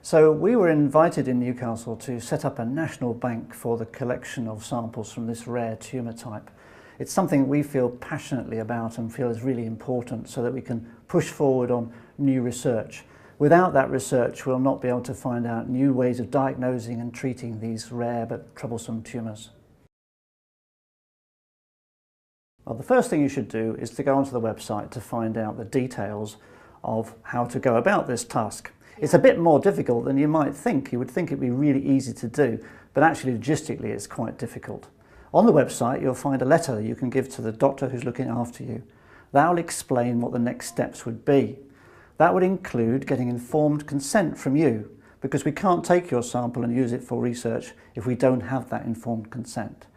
So we were invited in Newcastle to set up a national bank for the collection of samples from this rare tumour type. It's something we feel passionately about and feel is really important so that we can push forward on new research. Without that research, we'll not be able to find out new ways of diagnosing and treating these rare but troublesome tumours. Well, the first thing you should do is to go onto the website to find out the details of how to go about this task. It's a bit more difficult than you might think. You would think it'd be really easy to do, but actually logistically it's quite difficult. On the website you'll find a letter you can give to the doctor who's looking after you. That will explain what the next steps would be. That would include getting informed consent from you, because we can't take your sample and use it for research if we don't have that informed consent.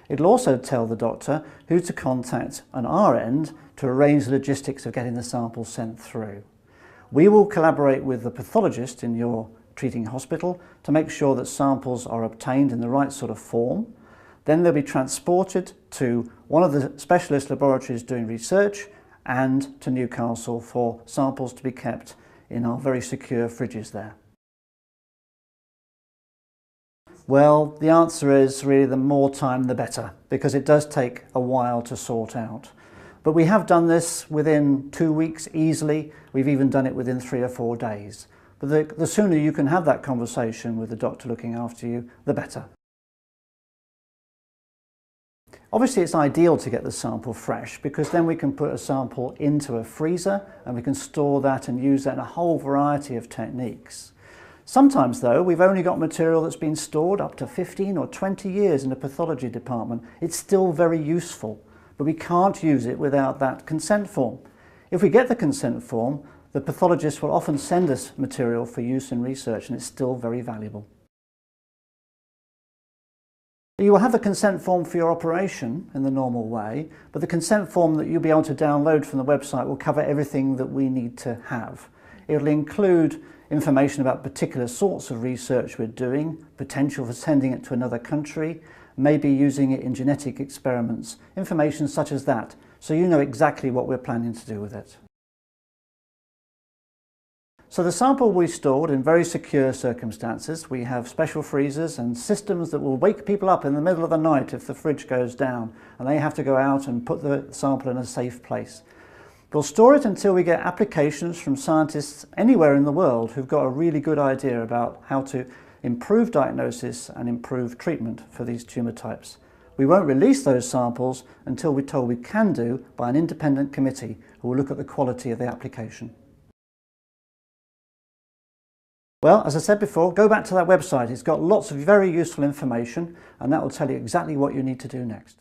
It'll also tell the doctor who to contact on our end to arrange the logistics of getting the sample sent through. We will collaborate with the pathologist in your treating hospital to make sure that samples are obtained in the right sort of form. Then they'll be transported to one of the specialist laboratories doing research and to Newcastle for samples to be kept in our very secure fridges there. Well, the answer is really the more time the better, because it does take a while to sort out. But we have done this within 2 weeks easily. We've even done it within 3 or 4 days. But the sooner you can have that conversation with the doctor looking after you, the better. Obviously it's ideal to get the sample fresh, because then we can put a sample into a freezer and we can store that and use that in a whole variety of techniques. Sometimes though, we've only got material that's been stored up to 15 or 20 years in a pathology department. It's still very useful, but we can't use it without that consent form. If we get the consent form, the pathologist will often send us material for use in research, and it's still very valuable. You will have the consent form for your operation in the normal way, but the consent form that you'll be able to download from the website will cover everything that we need to have. It will include information about particular sorts of research we're doing, potential for sending it to another country, maybe using it in genetic experiments, information such as that, so you know exactly what we're planning to do with it. So the sample will be stored in very secure circumstances. We have special freezers and systems that will wake people up in the middle of the night if the fridge goes down and they have to go out and put the sample in a safe place. We'll store it until we get applications from scientists anywhere in the world who've got a really good idea about how to improve diagnosis and improve treatment for these tumour types. We won't release those samples until we're told we can do by an independent committee who will look at the quality of the application. Well, as I said before, go back to that website. It's got lots of very useful information, and that will tell you exactly what you need to do next.